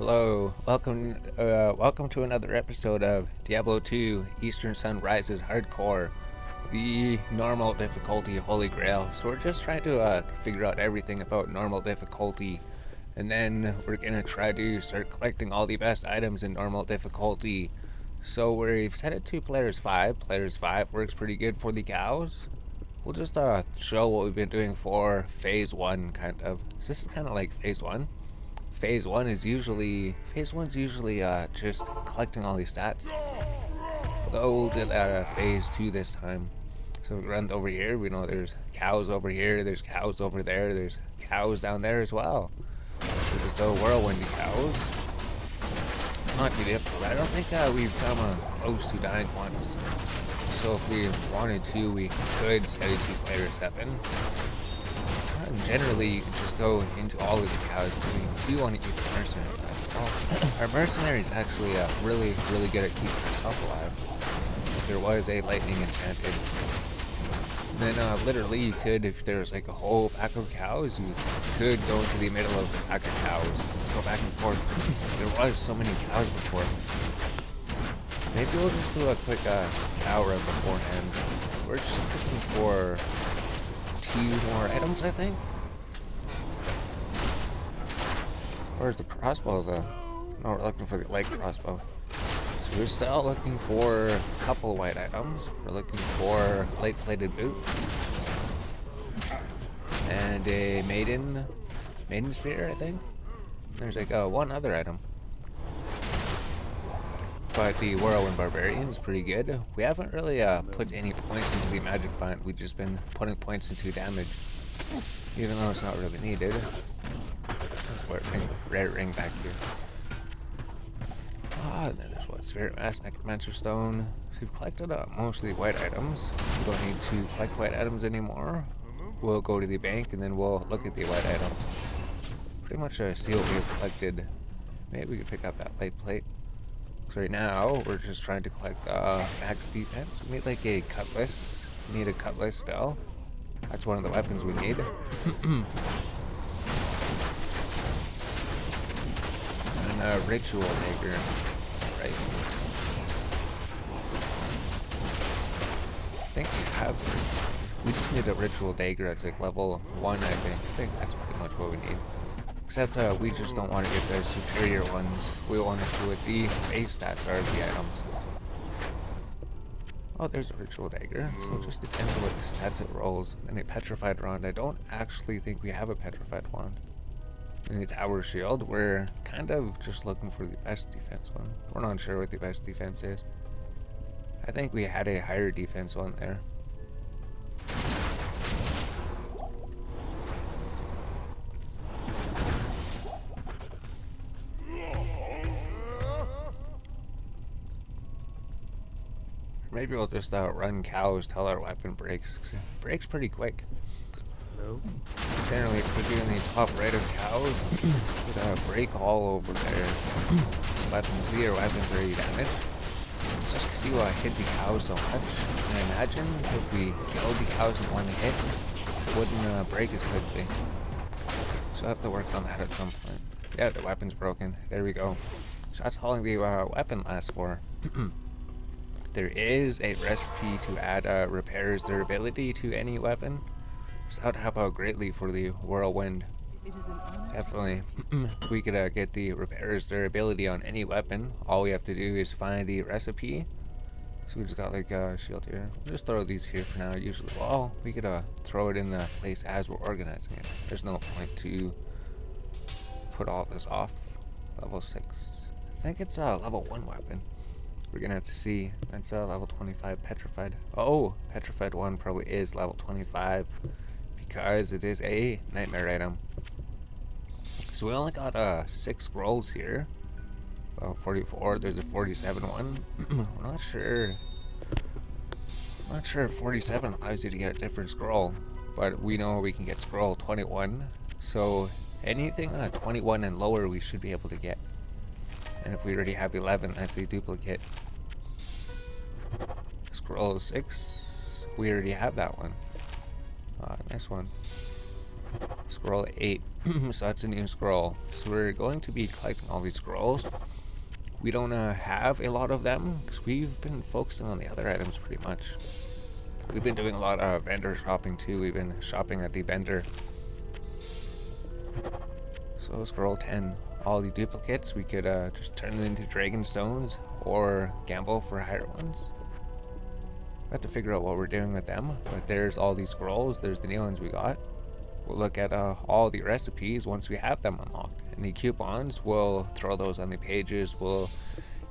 Hello, welcome to another episode of Diablo 2 Eastern Sun Rises Hardcore, the normal difficulty Holy Grail. So we're just trying to figure out everything about normal difficulty, and then we're gonna try to start collecting all the best items in normal difficulty. So we've set it to players 5. Players 5 works pretty good for the cows. We'll just show what we've been doing for phase 1, kind of. So this is kind of like phase 1. Phase 1's usually just collecting all these stats. Although we'll do that at phase 2 this time. So we run over here, we know there's cows over here, there's cows over there, there's cows down there as well. We just go whirlwindy cows. It's not too difficult. I don't think we've come close to dying once. So if we wanted to, we could set it to player 7. Generally, you can just go into all of the cows. We do want to keep the mercenary alive. Our mercenary is actually really good at keeping herself alive. If there was a lightning enchanted, and then literally you could, if there's like a whole pack of cows, you could go into the middle of the pack of cows, go back and forth. There was so many cows before. Maybe we'll just do a quick cow run beforehand. We're just looking for 2 more items, I think. Where's the crossbow though? No, we're looking for the light crossbow. So we're still looking for a couple white items. We're looking for light plated boots and a maiden spear, I think. There's like one other item. But the Whirlwind Barbarian is pretty good. We haven't really put any points into the magic font. We've just been putting points into damage, even though it's not really needed. There's a red ring back here. And then there's what? Spirit Mask, Necromancer Stone. So we've collected mostly white items. We don't need to collect white items anymore. We'll go to the bank and then we'll look at the white items. Pretty much see what we've collected. Maybe we could pick up that light plate. So right now, we're just trying to collect max defense. We need like a cutlass. We need a cutlass still. That's one of the weapons we need. And a ritual dagger. Is that right? I think we have. We just need a ritual dagger that's like level 1, I think. I think that's pretty much what we need. Except we just don't want to get the superior ones. We want to see what the base stats are of the items. Oh, there's a ritual dagger. So it just depends on what the stats it rolls. And a petrified wand. I don't actually think we have a petrified wand. And the tower shield, we're kind of just looking for the best defense one. We're not sure what the best defense is. I think we had a higher defense one there. Maybe we'll just run cows till our weapon breaks. 'Cause it breaks pretty quick. No. Generally, if we're doing the top right of cows, it break all over there. So weapons, see your weapons already damaged. It's just because you hit the cows so much. And I imagine if we killed the cows in one hit, it wouldn't break as quickly. So I have to work on that at some point. Yeah, the weapon's broken. There we go. So that's how long the weapon lasts for. There is a recipe to add repairs durability to any weapon. So that would help out greatly for the whirlwind. Definitely. If we could get the repairs durability on any weapon, all we have to do is find the recipe. So we just got like a shield here. We'll just throw these here for now. Usually, well, we could throw it in the place as we're organizing it. There's no point to put all this off. Level 6. I think it's a level 1 weapon. We're gonna have to see. That's level 25 petrified. Oh, petrified 1 probably is level 25 because it is a nightmare item. So we only got 6 scrolls here. 44. There's a 47 one. We're not sure. Not sure if 47 allows you to get a different scroll, but we know we can get scroll 21. So anything 21 and lower, we should be able to get. And if we already have 11, that's a duplicate. Scroll 6, we already have that one. Nice one. Scroll 8. So that's a new scroll. So we're going to be collecting all these scrolls. We don't have a lot of them because we've been focusing on the other items pretty much. We've been doing a lot of vendor shopping too. We've been shopping at the vendor. So scroll 10. All the duplicates, we could just turn them into dragon stones or gamble for higher ones. We have to figure out what we're doing with them. But there's all these scrolls. There's the new ones we got. We'll look at all the recipes once we have them unlocked. And the coupons, we'll throw those on the pages. We'll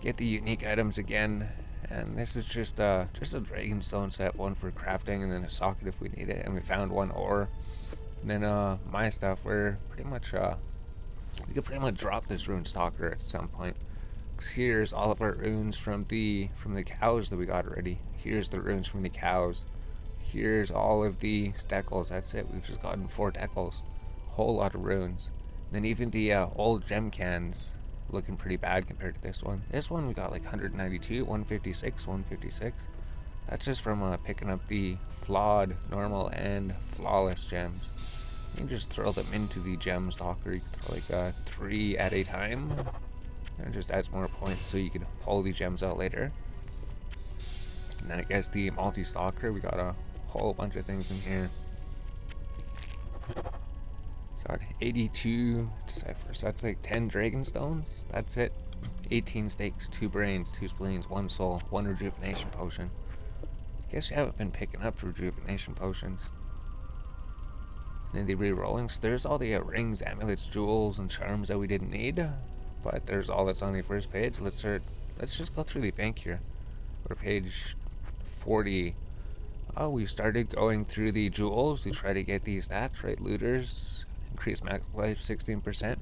get the unique items again. And this is just a dragon stone, so I have one for crafting and then a socket if we need it. And we found one ore. And then my stuff, we're pretty much, we could pretty much drop this rune stalker at some point. Cause here's all of our runes from the cows that we got already. Here's the runes from the cows. Here's all of the decals. That's it. We've just gotten 4 decals. Whole lot of runes. And then even the old gem cans looking pretty bad compared to this one. This one we got like 192, 156, 156. That's just from picking up the flawed, normal, and flawless gems. You can just throw them into the gem stalker. You can throw like 3 at a time. And it just adds more points so you can pull the gems out later. And then I guess the multi-stalker, we got a whole bunch of things in here. Got 82 ciphers, so that's like 10 dragon stones. That's it. 18 steaks, 2 brains, 2 spleens, 1 soul, 1 rejuvenation potion. Guess you haven't been picking up rejuvenation potions. And then the re-rolling, so there's all the rings, amulets, jewels, and charms that we didn't need. But there's all that's on the first page. Let's just go through the bank here. Go to page 40. Oh, we started going through the jewels to try to get these stats, right? Looters, increase max life 16%.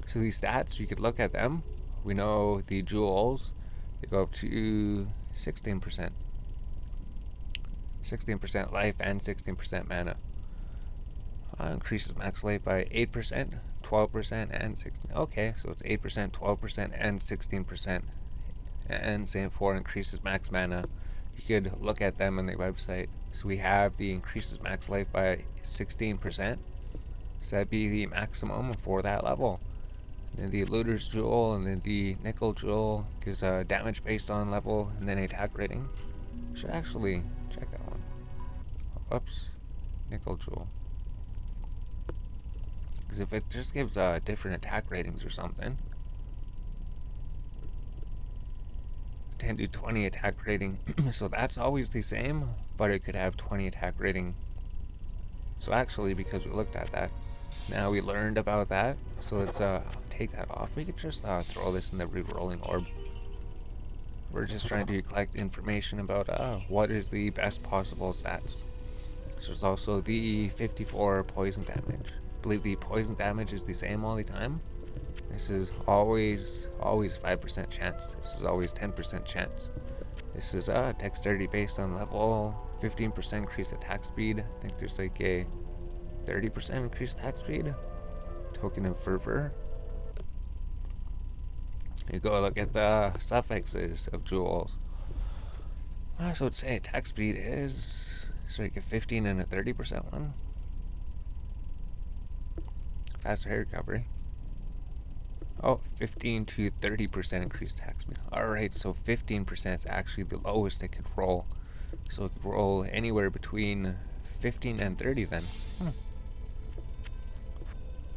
So these stats, you could look at them. We know the jewels, they go up to 16%. 16% life and 16% mana. Increases max life by 8%, 12%, and 16%. Okay, so it's 8%, 12%, and 16%. And same for increases max mana. You could look at them on the website. So we have the increases max life by 16%. So that'd be the maximum for that level. And then the looter's jewel and then the nickel jewel gives damage based on level and then attack rating. Should actually check that one. Whoops. Nickel jewel. Because if it just gives different attack ratings or something. 10 to 20 attack rating. So that's always the same, but it could have 20 attack rating. So actually, because we looked at that, now we learned about that. So let's take that off. We could just throw this in the re-rolling orb. We're just trying to collect information about what is the best possible stats. So there's also the 54 poison damage. I believe the poison damage is the same all the time. This is always 5% chance. This is always 10% chance. This is dexterity based on level, 15% increased attack speed. I think there's like a 30% increased attack speed. Token of fervor. You go look at the suffixes of jewels. So it'd say attack speed is like a 15 and a 30% one. Faster hair recovery. Oh, 15 to 30% increased attack speed. Alright, so 15% is actually the lowest it could roll. So it could roll anywhere between 15 and 30 then.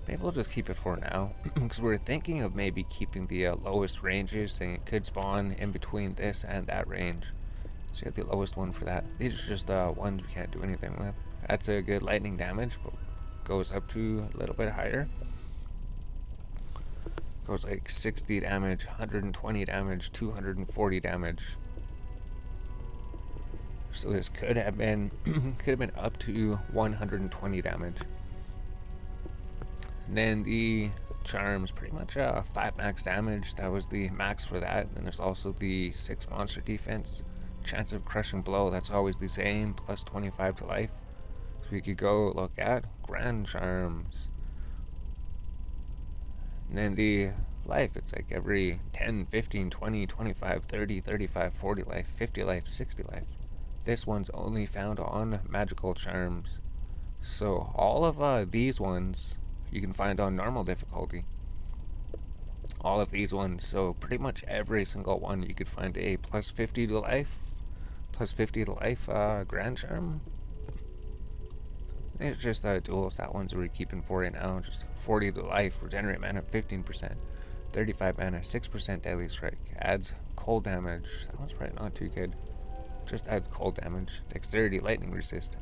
Maybe we'll just keep it for now. Because we're thinking of maybe keeping the lowest ranges, saying it could spawn in between this and that range. So you have the lowest one for that. These are just ones we can't do anything with. That's a good lightning damage, but goes up to a little bit higher. Goes like 60 damage, 120 damage, 240 damage. So this could have been up to 120 damage. And then the charms, pretty much 5 max damage. That was the max for that. And there's also the 6 monster defense. Chance of crushing blow, that's always the same, plus 25 to life. So we could go look at grand charms. And then the life, it's like every 10, 15, 20, 25, 30, 35, 40 life, 50 life, 60 life. This one's only found on magical charms. So all of these ones you can find on normal difficulty. All of these ones, so pretty much every single one you could find a plus 50 to life, Grand Charm. It's just duels, that one's we're keeping for right now. Just 40 to life, regenerate mana 15%, 35 mana, 6% deadly strike, adds cold damage. That one's probably not too good. Just adds cold damage, dexterity, lightning resist.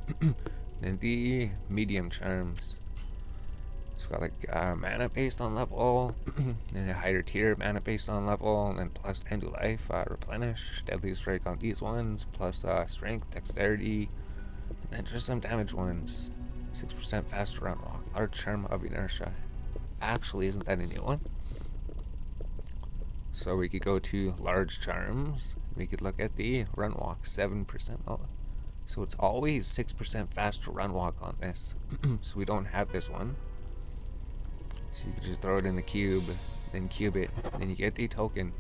And the medium charms. It's got like mana based on level, and a higher tier mana based on level, and then plus 10 to life, replenish, deadly strike on these ones, plus strength, dexterity, and then just some damage ones. 6% faster run walk, large charm of inertia. Actually, isn't that a new one? So we could go to large charms. We could look at the run walk, 7%. Oh, so it's always 6% faster run walk on this. So we don't have this one. So you can just throw it in the cube, then cube it, and then you get the token.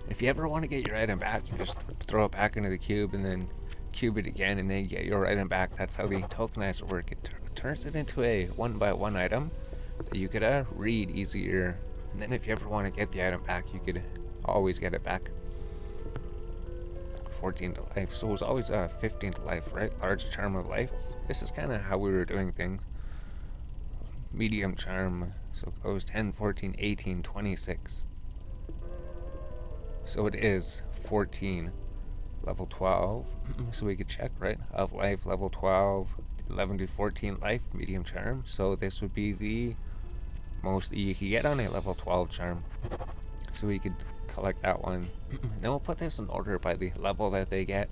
If you ever want to get your item back, you just throw it back into the cube and then cube it again, and then you get your item back. That's how the tokenizer work. It turns it into a one-by-one item that you could read easier. And then if you ever want to get the item back, you could always get it back. 14 to life, so it was always 15 to life, right? Large charm of life. This is kind of how we were doing things. Medium charm, so it goes 10, 14, 18, 26. So it is 14, level 12. So we could check, right? Of life, level 12, 11 to 14 life, medium charm. So this would be the most that you could get on a level 12 charm. So we could collect that one. Then we'll put this in order by the level that they get.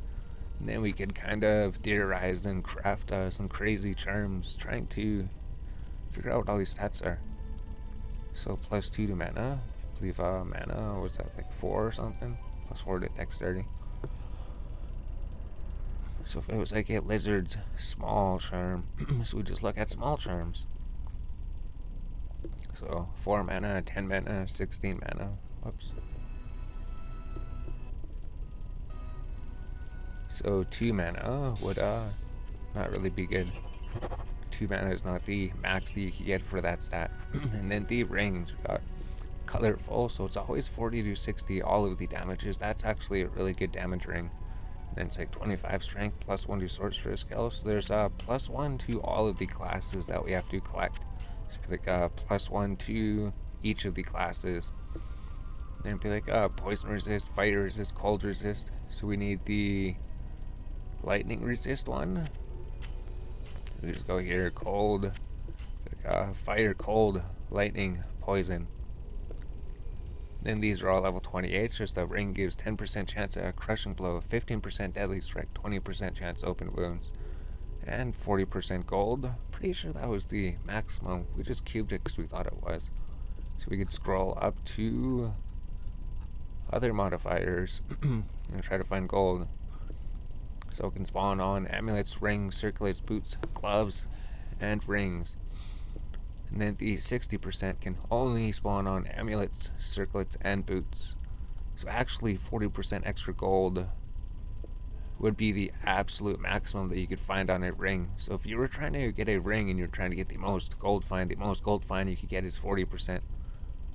And then we could kind of theorize and craft some crazy charms, trying to figure out what all these stats are. So plus 2 to mana. I believe mana, was that like 4 or something? Plus 4 to dexterity. So if it was like a lizard's small charm, so we just look at small charms. So 4 mana, 10 mana, 16 mana. Whoops. So 2 mana would not really be good. 2 mana is not the max that you can get for that stat. And then the rings, we got colorful, so it's always 40 to 60 all of the damages. That's actually a really good damage ring. And then it's like 25 strength, plus 1 to sorcerer skill. So there's plus 1 to all of the classes that we have to collect. So like plus 1 to each of the classes. And it'd be like poison resist, fire resist, cold resist. So we need the lightning resist one. We just go here, cold, like fire, cold, lightning, poison. Then these are all level 28. Just the ring gives 10% chance at a crushing blow, 15% deadly strike, 20% chance open wounds, and 40% gold. Pretty sure that was the maximum. We just cubed it because we thought it was. So we could scroll up to other modifiers and try to find gold. So it can spawn on amulets, rings, circlets, boots, gloves, and rings. And then the 60% can only spawn on amulets, circlets, and boots. So actually 40% extra gold would be the absolute maximum that you could find on a ring. So if you were trying to get a ring and you're trying to get the most gold find you could get is 40%.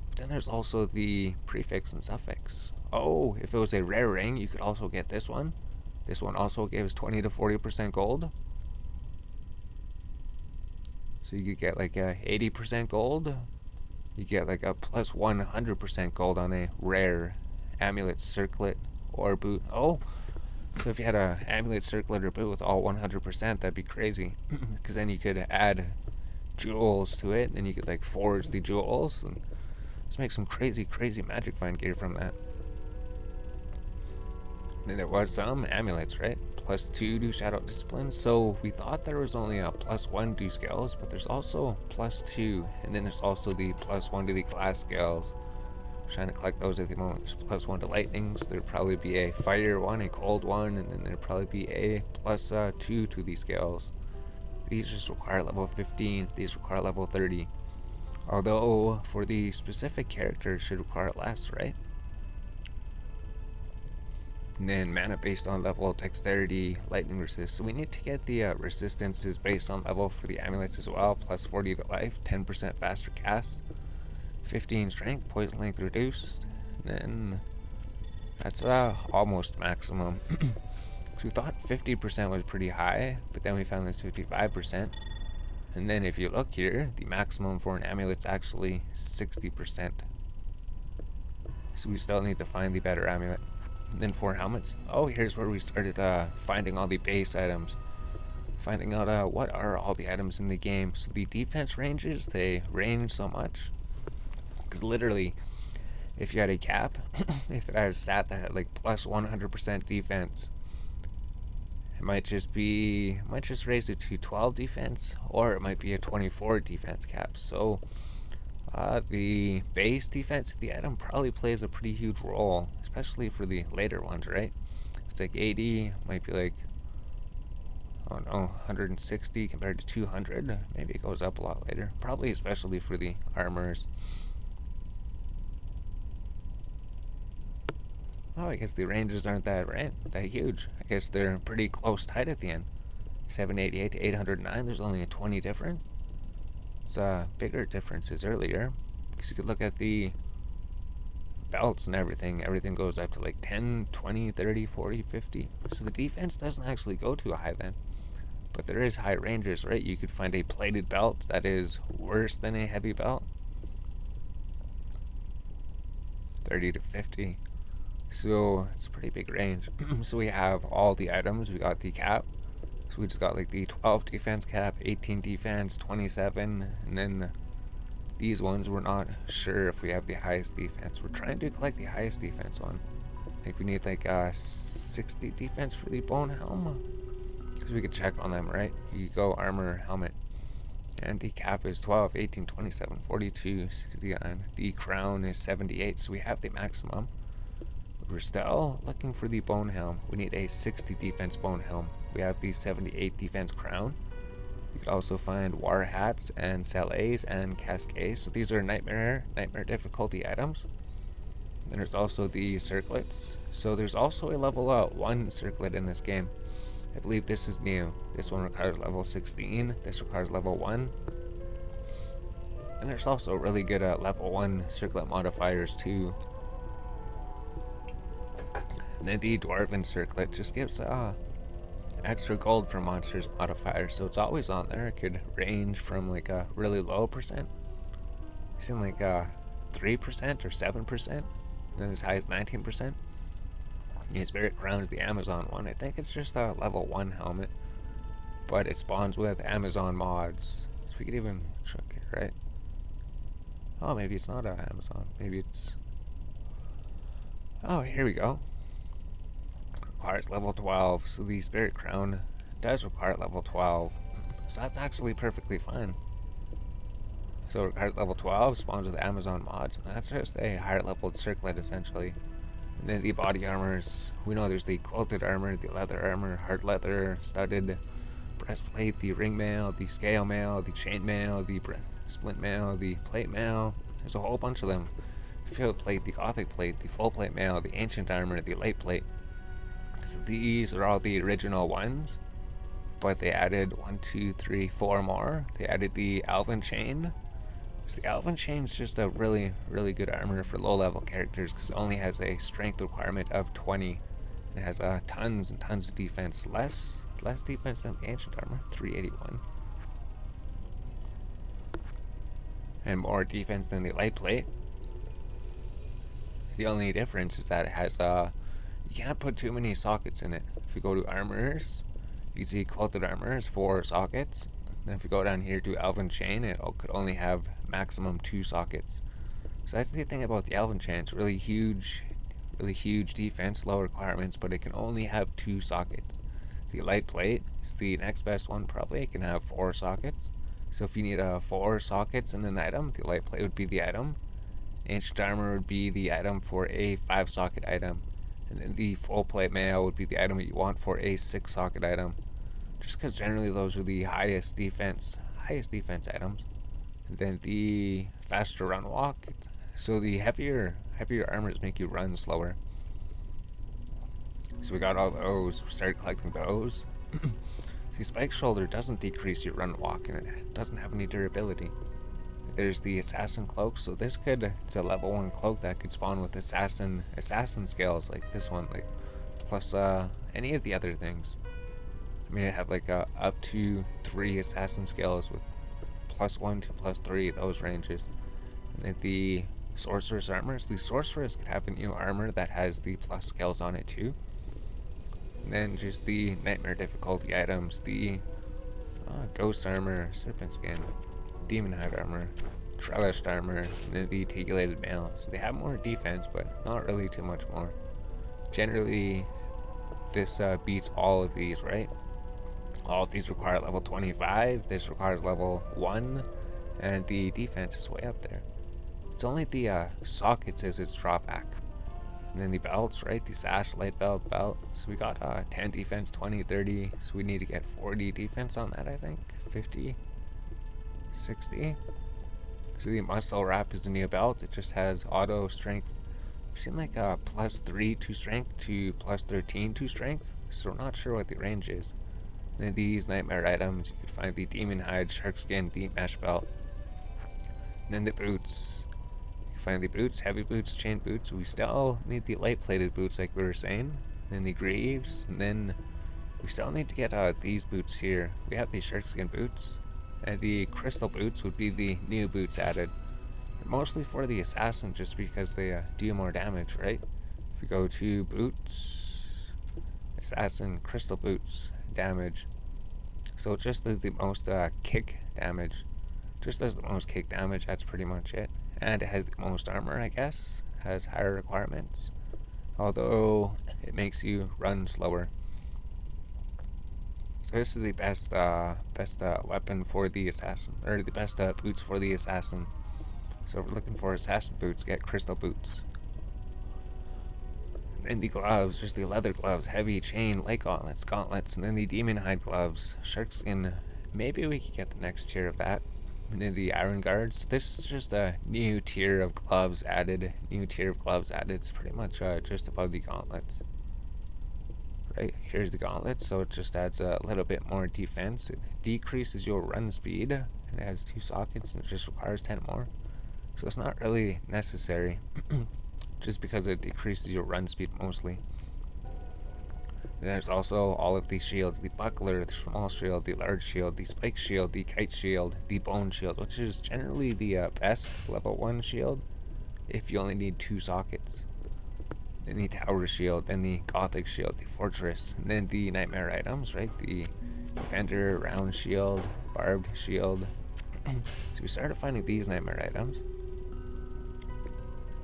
But then there's also the prefix and suffix. Oh, if it was a rare ring, you could also get this one. This one also gives 20 to 40% gold. So you could get like a 80% gold. You get like a plus 100% gold on a rare amulet, circlet, or boot. Oh, so if you had a amulet, circlet, or boot with all 100%, that'd be crazy. Because then you could add jewels to it, and then you could like forge the jewels and just make some crazy magic find gear from that. Then there was some amulets, right? Plus 2 to Shadow Discipline. So we thought there was only a plus 1 to skills, but there's also plus 2. And then there's also the plus 1 to the class skills. I'm trying to collect those at the moment. There's plus 1 to lightning, so there'd probably be a fire one, a cold one, and then there'd probably be a plus 2 to these skills. These just require level 15. These require level 30. Although for the specific character, it should require less, right? And then mana based on level, dexterity, lightning resist. So we need to get the resistances based on level for the amulets as well. Plus 40 to life, 10% faster cast, 15 strength, poison length reduced. And then that's almost maximum. So we thought 50% was pretty high, but then we found this 55%. And then if you look here, the maximum for an amulet's actually 60%. So we still need to find the better amulet. And then for helmets, oh, here's where we started finding all the base items. Finding out what are all the items in the game. So the defense ranges, they range so much. Because literally, if you had a cap, if it had a stat that had like plus 100% defense, it might just raise it to 12 defense, or it might be a 24 defense cap. So the base defense of the item probably plays a pretty huge role, especially for the later ones, right? If it's like 80, might be like, oh no, 160 compared to 200. Maybe it goes up a lot later. Probably especially for the armors. Oh, I guess the ranges aren't that huge. I guess they're pretty close tight at the end. 788 to 809, there's only a 20 difference. It's bigger differences earlier. Because you could look at the belts and everything. Everything goes up to like 10, 20, 30, 40, 50. So the defense doesn't actually go too high then. But there is high ranges, right? You could find a plated belt that is worse than a heavy belt. 30 to 50. So it's a pretty big range. So we have all the items. We got the cap. So we just got like the 12 defense cap, 18 defense, 27, and then these ones we're not sure if we have the highest defense. We're trying to collect the highest defense one. I think we need like 60 defense for the bone helm. Because we could check on them, right? You go armor, helmet. And the cap is 12, 18, 27, 42, 69. The crown is 78, so we have the maximum. We're still looking for the bone helm. We need a 60 defense bone helm. We have the 78 defense crown. You could also find war hats and salets and cascades. So these are nightmare difficulty items. Then there's also the circlets. So there's also a level 1 circlet in this game. I believe this is new. This one requires level 16. This requires level 1. And there's also really good level 1 circlet modifiers too. And then the Dwarven Circlet just gives extra gold for monsters modifier, so it's always on there. It could range from like a really low percent, it's in like 3% or 7%, and then as high as 19%. The Spirit Crown is the Amazon one. I think it's just a level 1 helmet, but it spawns with Amazon mods. So we could even check here, right? Oh, maybe it's not Amazon. Maybe it's... Oh, here we go. Requires level 12, so the Spirit Crown does require level 12, so that's actually perfectly fine. So it requires level 12, spawns with Amazon mods, and that's just a higher leveled circlet essentially. And then the body armors, we know there's the quilted armor, the leather armor, hard leather, studded breastplate, the ring mail, the scale mail, the chain mail, the splint mail, the plate mail. There's a whole bunch of them. Field plate, the gothic plate, the full plate mail, the ancient armor, the light plate. So these are all the original ones, but they added 4 more. They added the Elven Chain. So the Elven Chain is just a really, really good armor for low-level characters because it only has a strength requirement of 20. It has tons and tons of defense, less defense than the ancient armor, 381, and more defense than the light plate. The only difference is that it has you can't put too many sockets in it. If you go to armors, you see quilted armors, 4 sockets. Then if you go down here to Elven Chain, it could only have maximum 2 sockets. So that's the thing about the Elven Chain. It's really huge defense, low requirements, but it can only have 2 sockets. The light plate is the next best one probably. It can have 4 sockets. So if you need 4 sockets in an item, the light plate would be the item. Ancient armor would be the item for a 5 socket item. And then the full plate mail would be the item that you want for a 6 socket item. Just because generally those are the highest defense items. And then the faster run walk. So the heavier armors make you run slower. So we got all those. We started collecting those. See, Spike Shoulder doesn't decrease your run walk, and it doesn't have any durability. There's the Assassin Cloak, so this it's a level 1 cloak that could spawn with Assassin skills, like this one, like, plus any of the other things. I mean, it have like up to 3 Assassin skills with +1 to +3, those ranges. And then the Sorceress Armor, so the Sorceress could have a new armor that has the plus skills on it too. And then just the Nightmare difficulty items, the Ghost Armor, Serpent Skin, Demon Hide Armor, Trellised Armor, and then the Tegulated Mail. So they have more defense, but not really too much more. Generally, this beats all of these, right? All of these require level 25, this requires level 1, and the defense is way up there. It's only the sockets as its drawback. And then the belts, right? The Sash Light Belt. So we got 10 defense, 20, 30. So we need to get 40 defense on that, I think. 50, 60. So the Muscle Wrap is the new belt. It just has auto strength. I've seen like +3 to strength to +13 to strength. So we're not sure what the range is. And then these Nightmare items, you can find the Demon Hide, Shark Skin, the Mesh Belt. And then the boots. Find the boots, heavy boots, chain boots. We still need the light plated boots like we were saying. Then the greaves, and then we still need to get these boots here. We have the sharkskin boots, and the crystal boots would be the new boots added. They're mostly for the assassin just because they do more damage, right? If we go to boots, assassin, crystal boots, damage. So it just does the most kick damage. Just does the most kick damage, that's pretty much it. And it has the most armor, I guess. Has higher requirements. Although it makes you run slower. So this is the best weapon for the assassin, or the best boots for the assassin. So if we're looking for assassin boots, get crystal boots. And the gloves, just the leather gloves, heavy chain, light gauntlets, and then the demon hide gloves, sharkskin. Maybe we could get the next tier of that. And then the iron guards. This is just a new tier of gloves added. It's pretty much just above the gauntlets. Right, here's the gauntlets, so it just adds a little bit more defense. It decreases your run speed, and it has 2 sockets, and it just requires 10 more. So it's not really necessary, just because it decreases your run speed mostly. There's also all of these shields, the buckler, the small shield, the large shield, the spike shield, the kite shield, the bone shield, which is generally the best level 1 shield if you only need 2 sockets. Then the tower shield, then the gothic shield, the fortress, and then the nightmare items, right? The defender, round shield, barbed shield. So we started finding these nightmare items.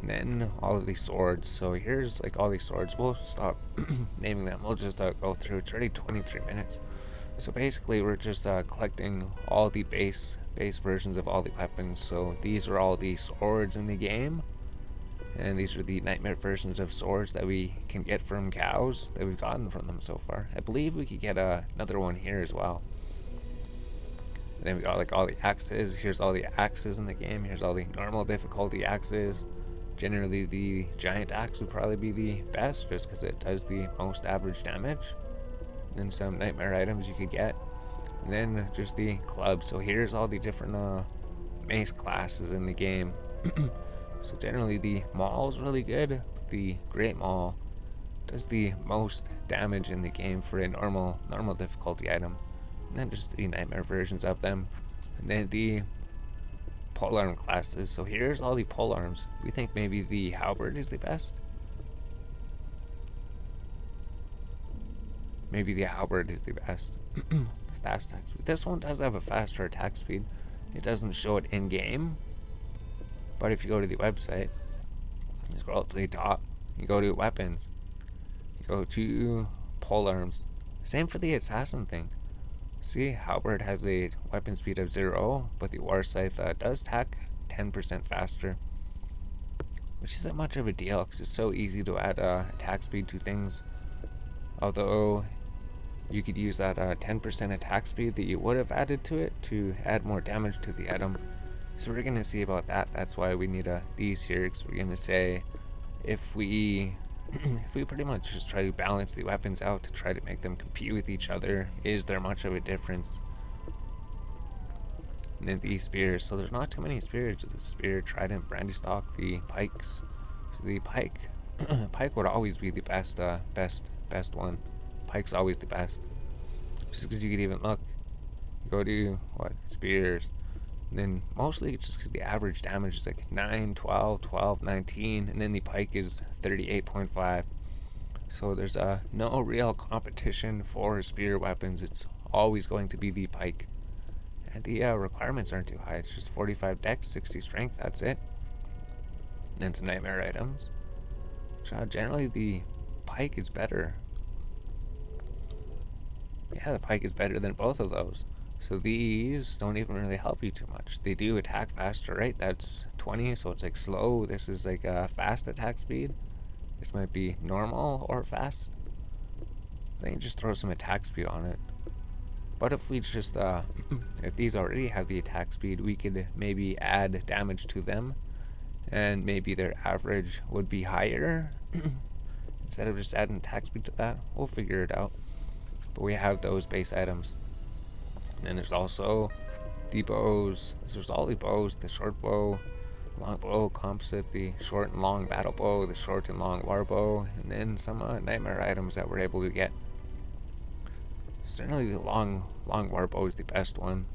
And then all of these swords. So here's like all these swords. We'll stop naming them. We'll just go through. It's already 23 minutes. So basically we're just collecting all the base versions of all the weapons. So these are all the swords in the game. And these are the nightmare versions of swords that we can get from cows that we've gotten from them so far. I believe we could get another one here as well. And then we got like all the axes. Here's all the axes in the game. Here's all the normal difficulty axes. Generally, the giant axe would probably be the best just because it does the most average damage. And then some nightmare items you could get. And then just the clubs. So here's all the different mace classes in the game. So generally the maul is really good. But the great maul does the most damage in the game for a normal difficulty item. And then just the nightmare versions of them. And then the polearm classes. So here's all the polearms. We think maybe the halberd is the best. Maybe the halberd is the best. Fast attack speed. This one does have a faster attack speed. It doesn't show it in game. But if you go to the website, you scroll up to the top, you go to weapons, you go to polearms. Same for the assassin thing. See, halberd has a weapon speed of 0, but the war scythe does attack 10% faster, which isn't much of a deal because it's so easy to add attack speed to things. Although you could use that 10% attack speed that you would have added to it to add more damage to the item. So we're going to see about that. That's why we need these here, because we're going to say if we if we pretty much just try to balance the weapons out to try to make them compete with each other, is there much of a difference? And then the spears, so there's not too many spears. The spear, trident, brandy stock, the pikes. So the pike, pike would always be the best one. Pike's always the best. Just because you could even look, you go to spears, and then mostly just because the average damage is like 9, 12, 12, 19, and then the pike is 38.5. So there's no real competition for spear weapons. It's always going to be the pike. And the requirements aren't too high. It's just 45 dex, 60 strength, that's it. And then some nightmare items. So generally the pike is better. Yeah, the pike is better than both of those. So these don't even really help you too much. They do attack faster, right? That's 20, so it's like slow. This is like a fast attack speed. This might be normal or fast. Then you just throw some attack speed on it. But if we just, if these already have the attack speed, we could maybe add damage to them. And maybe their average would be higher. Instead of just adding attack speed to that, we'll figure it out. But we have those base items. And then there's also the bows. There's all the bows, the short bow, long bow, composite, the short and long battle bow, the short and long war bow, and then some nightmare items that we're able to get. Certainly the long war bow is the best one.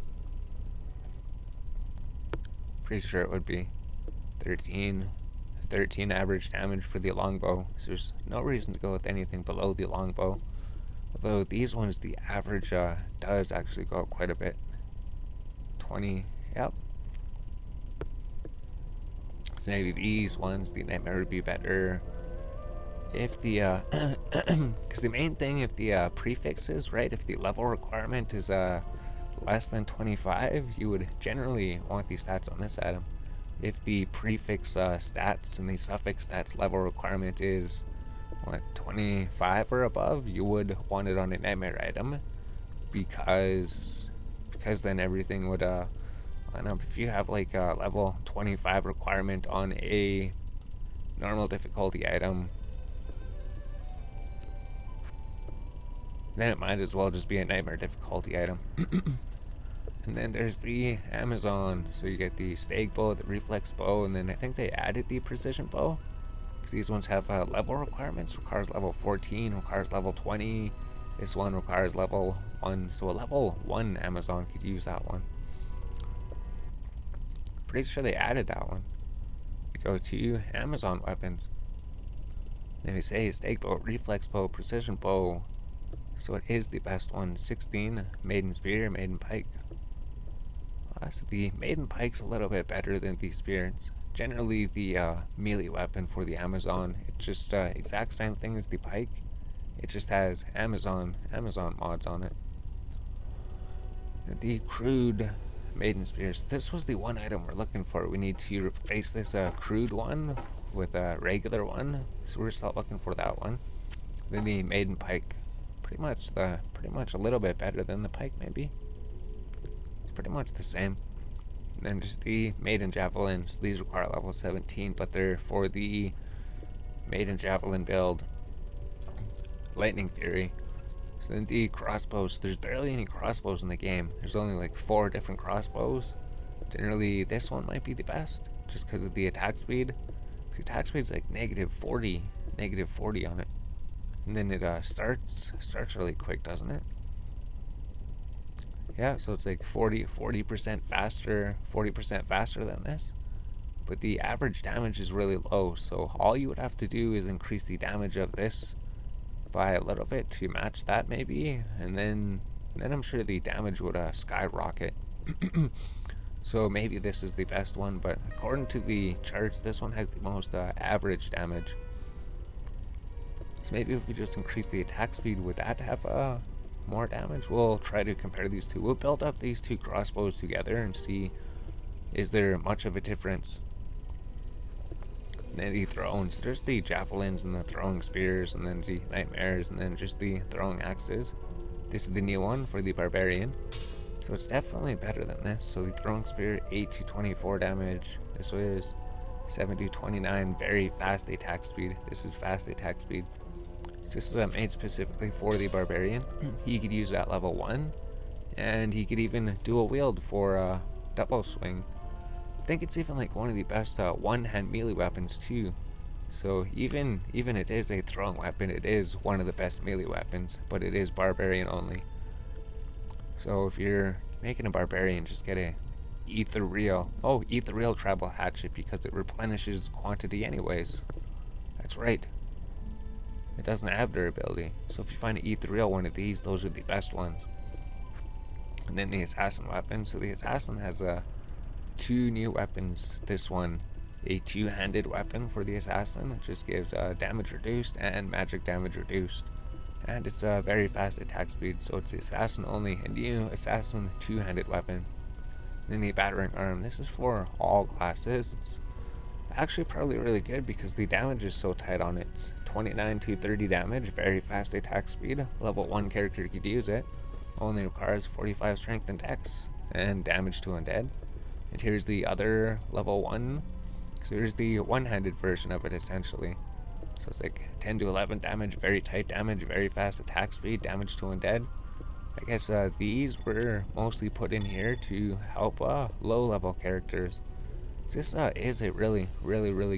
Pretty sure it would be 13 average damage for the longbow. So there's no reason to go with anything below the longbow. Although these ones, the average does actually go up quite a bit. 20, yep. So maybe these ones, the nightmare would be better. If the, because the main thing, if the prefixes, right, if the level requirement is less than 25, you would generally want these stats on this item. If the prefix stats and the suffix stats level requirement is 25 or above, you would want it on a nightmare item, because then everything would line up. If you have like a level 25 requirement on a normal difficulty item, then it might as well just be a nightmare difficulty item. And then there's the Amazon, so you get the stag bow, the reflex bow, and then I think they added the precision bow. These ones have level requirements. Requires level 14, requires level 20. This one requires level 1, so a level 1 Amazon could use that one. Pretty sure they added that one. You go to Amazon weapons. And they say stag bow, reflex bow, precision bow. So it is the best one. 16, maiden spear, maiden pike. So the maiden pike's a little bit better than the spears. Generally, the melee weapon for the Amazon, it's just exact same thing as the pike. It just has Amazon mods on it. The crude maiden spears. This was the one item we're looking for. We need to replace this crude one with a regular one, so we're still looking for that one. Then the maiden pike, pretty much a little bit better than the pike, maybe. It's pretty much the same. And then just the maiden javelins. These require level 17, but they're for the maiden javelin build. Lightning Fury. So then the crossbows. There's barely any crossbows in the game. There's only like 4 different crossbows. Generally, this one might be the best, just because of the attack speed. The attack speed's like negative 40 on it. And then it starts really quick, doesn't it? Yeah, so it's like 40% faster, 40% faster than this. But the average damage is really low, so all you would have to do is increase the damage of this by a little bit to match that maybe, and then I'm sure the damage would skyrocket. So maybe this is the best one, but according to the charts, this one has the most average damage. So maybe if we just increase the attack speed, would that have more damage? We'll try to compare these two. We'll build up these two crossbows together and see, is there much of a difference? And then the thrones, there's the javelins and the throwing spears, and then the nightmares, and then just the throwing axes. This is the new one for the Barbarian, so it's definitely better than this. So the throwing spear, 8 to 24 damage. This is 7 to 29, very fast attack speed. This is fast attack speed. So this is made specifically for the Barbarian. He could use that level 1, and he could even do a wield for double swing. I think it's even like one of the best one-hand melee weapons too. So even it is a throwing weapon, it is one of the best melee weapons, but it is Barbarian only. So if you're making a Barbarian, just get a ethereal tribal hatchet, because it replenishes quantity anyways. That's right. It doesn't have durability. So if you find an ethereal one of these, those are the best ones. And then the assassin weapon. So the assassin has 2 new weapons. This one, a 2-handed weapon for the assassin. It just gives damage reduced and magic damage reduced. And it's a very fast attack speed, so it's the assassin only, a new assassin 2-handed weapon. Then the battering arm. This is for all classes. It's actually probably really good because the damage is so tight on it. It's 29 to 30 damage, very fast attack speed. Level 1 character could use it. Only requires 45 strength and dex, and damage to undead. And here's the other level 1. So here's the one-handed version of it essentially. So it's like 10 to 11 damage, very tight damage, very fast attack speed, damage to undead. I guess these were mostly put in here to help low-level characters. This is a really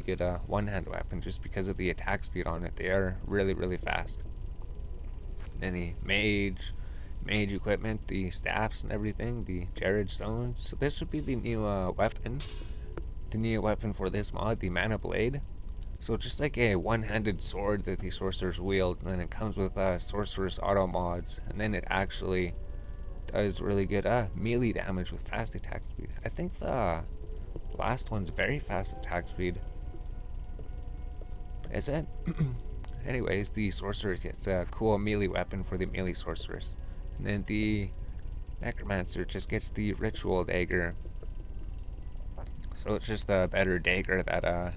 good one-hand weapon just because of the attack speed on it. They are really fast. Then the mage equipment, the staffs and everything, the Jared stones. So this would be the new weapon. The new weapon for this mod, the mana blade. So just like a one-handed sword that the sorcerers wield, and then it comes with sorcerer's auto mods, and then it actually does really good melee damage with fast attack speed. I think the last one's very fast attack speed. Is it? Anyways, the sorcerer gets a cool melee weapon for the melee sorceress. And then the Necromancer just gets the ritual dagger. So it's just a better dagger that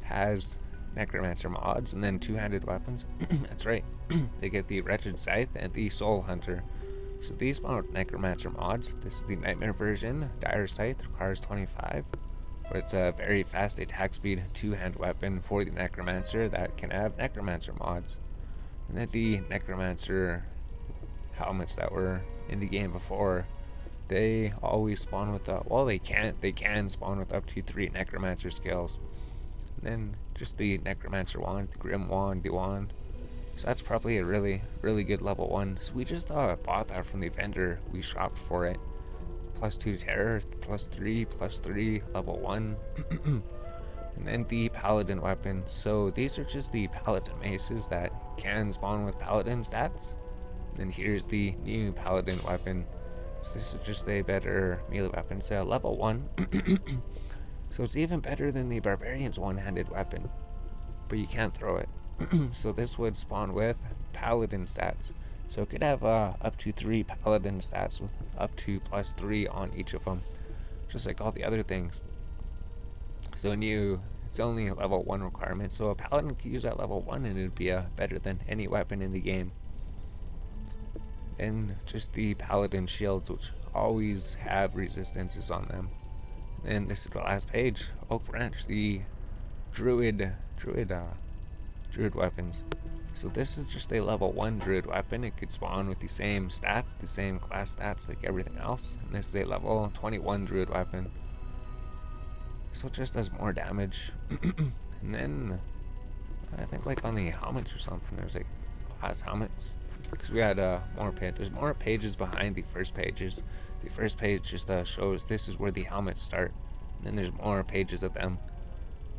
has Necromancer mods, and then 2-handed weapons. That's right. They get the Wretched Scythe and the Soul Hunter. So these spawn with Necromancer mods. This is the Nightmare version. Dire Scythe requires 25. But it's a very fast attack speed 2-hand weapon for the Necromancer that can have Necromancer mods. And then the Necromancer helmets that were in the game before, they always spawn with they can spawn with up to 3 Necromancer skills. And then just the Necromancer wand, the Grim wand, the wand. So that's probably a really good level 1. So we just bought that from the vendor. We shopped for it. +2 terror, +3, level 1. And then the Paladin Weapon. So these are just the Paladin maces that can spawn with Paladin stats. And then here's the new Paladin Weapon. So this is just a better melee weapon. It's level 1. So it's even better than the Barbarian's one-handed weapon. But you can't throw it. So this would spawn with Paladin stats. So it could have up to 3 Paladin stats with up to +3 on each of them. Just like all the other things. So it's only a level 1 requirement. So a Paladin could use that level 1 and it would be better than any weapon in the game. And just the Paladin shields, which always have resistances on them. And this is the last page. Oak Branch, the Druid weapons. So this is just a level 1 Druid weapon. It could spawn with the same stats, the same class stats like everything else. And this is a level 21 Druid weapon. So it just does more damage. And then I think like on the helmets or something, there's like class helmets. Because we had more pages. There's more pages behind the first pages. The first page just shows this is where the helmets start. And then there's more pages of them.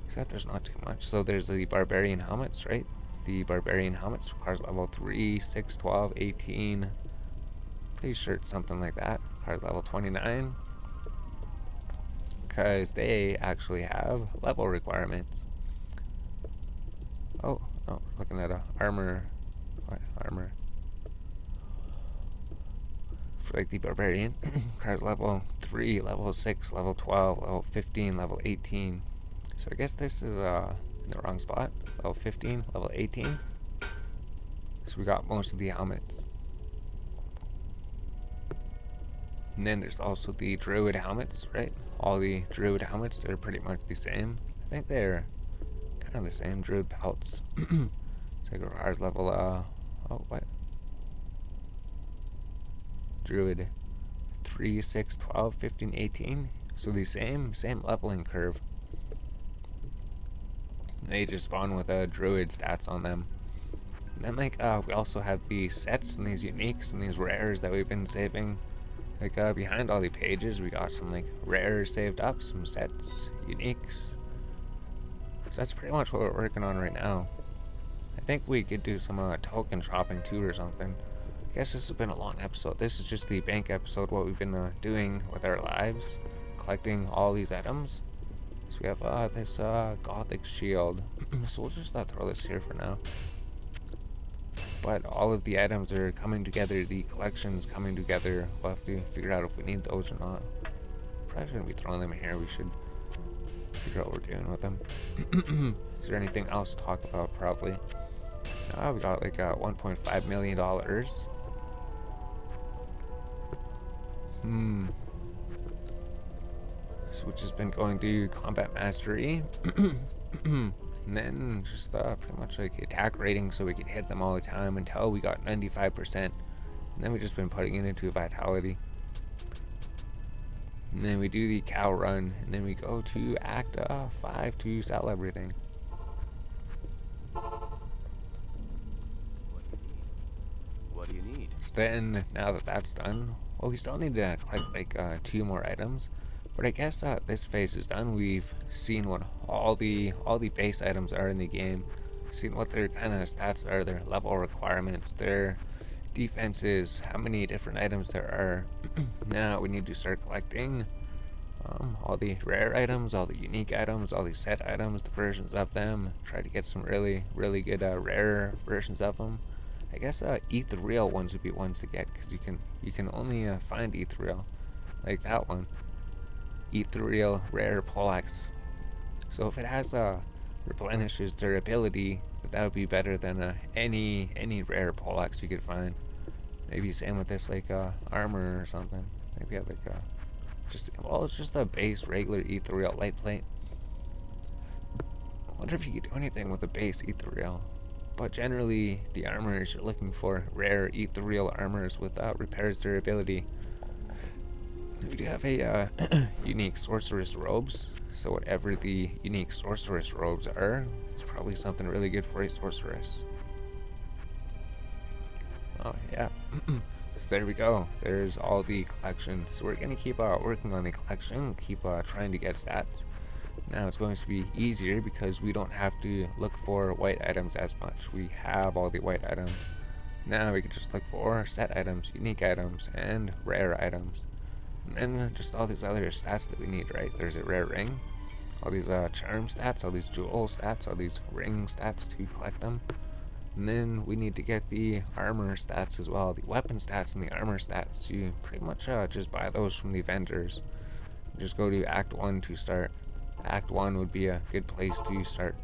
Except there's not too much. So there's the Barbarian helmets, right? The Barbarian helmets requires level 3, 6, 12, 18. Pretty sure it's something like that. Requires level 29. Because they actually have level requirements. Oh, no, we're looking at armor. What? Armor. For like the Barbarian, requires level 3, level 6, level 12, level 15, level 18. So I guess this is in the wrong spot. Level 15, level 18. So we got most of the helmets. And then there's also the Druid helmets, right? All the Druid helmets, they're pretty much the same. I think they're kind of the same. Druid pelts. It's like ours level, oh, what? Druid 3, 6, 12, 15, 18. So the same leveling curve. They just spawn with druid stats on them. And then like we also have these sets and these uniques and these rares that we've been saving. Like behind all the pages we got some like rares saved up, some sets, uniques. So that's pretty much what we're working on right now. I think we could do some token shopping too or something. I guess this has been a long episode. This is just the bank episode, what we've been doing with our lives, collecting all these items. So we have this gothic shield. So we'll just throw this here for now. But all of the items are coming together, the collection's coming together. We'll have to figure out if we need those or not. Probably shouldn't be throwing them in here. We should figure out what we're doing with them. Is there anything else to talk about? Probably. We got like $1.5 million. So we've just been going through combat mastery. And then just pretty much like attack rating so we could hit them all the time until we got 95%. And then we've just been putting it into vitality. And then we do the cow run, and then we go to Act 5 to sell everything. What do you need? So then, now that that's done, well, we still need to collect like 2 more items. But I guess this phase is done. We've seen what all the base items are in the game, seen what their kind of stats are, their level requirements, their defenses, how many different items there are. Now we need to start collecting all the rare items, all the unique items, all the set items, the versions of them. Try to get some really good rare versions of them. I guess ethereal ones would be ones to get, because you can only find ethereal, like that one. Ethereal rare poleaxe. So if it has replenishes durability, that would be better than any rare poleaxe you could find. Maybe same with this like armor or something. Maybe have like it's just a base regular ethereal light plate. I wonder if you could do anything with a base ethereal. But generally the armors you're looking for rare ethereal armors with repairs durability. We do have a unique sorceress robes, so whatever the unique sorceress robes are, it's probably something really good for a sorceress. Oh yeah, so there we go. There's all the collection. So we're gonna keep working on the collection, keep trying to get stats. Now it's going to be easier because we don't have to look for white items as much. We have all the white items. Now we can just look for set items, unique items, and rare items. And then just all these other stats that we need, right? There's a rare ring, all these charm stats, all these jewel stats, all these ring stats to collect them. And then we need to get the armor stats as well, the weapon stats and the armor stats. You pretty much just buy those from the vendors. Just go to Act 1 to start. Act 1 would be a good place to start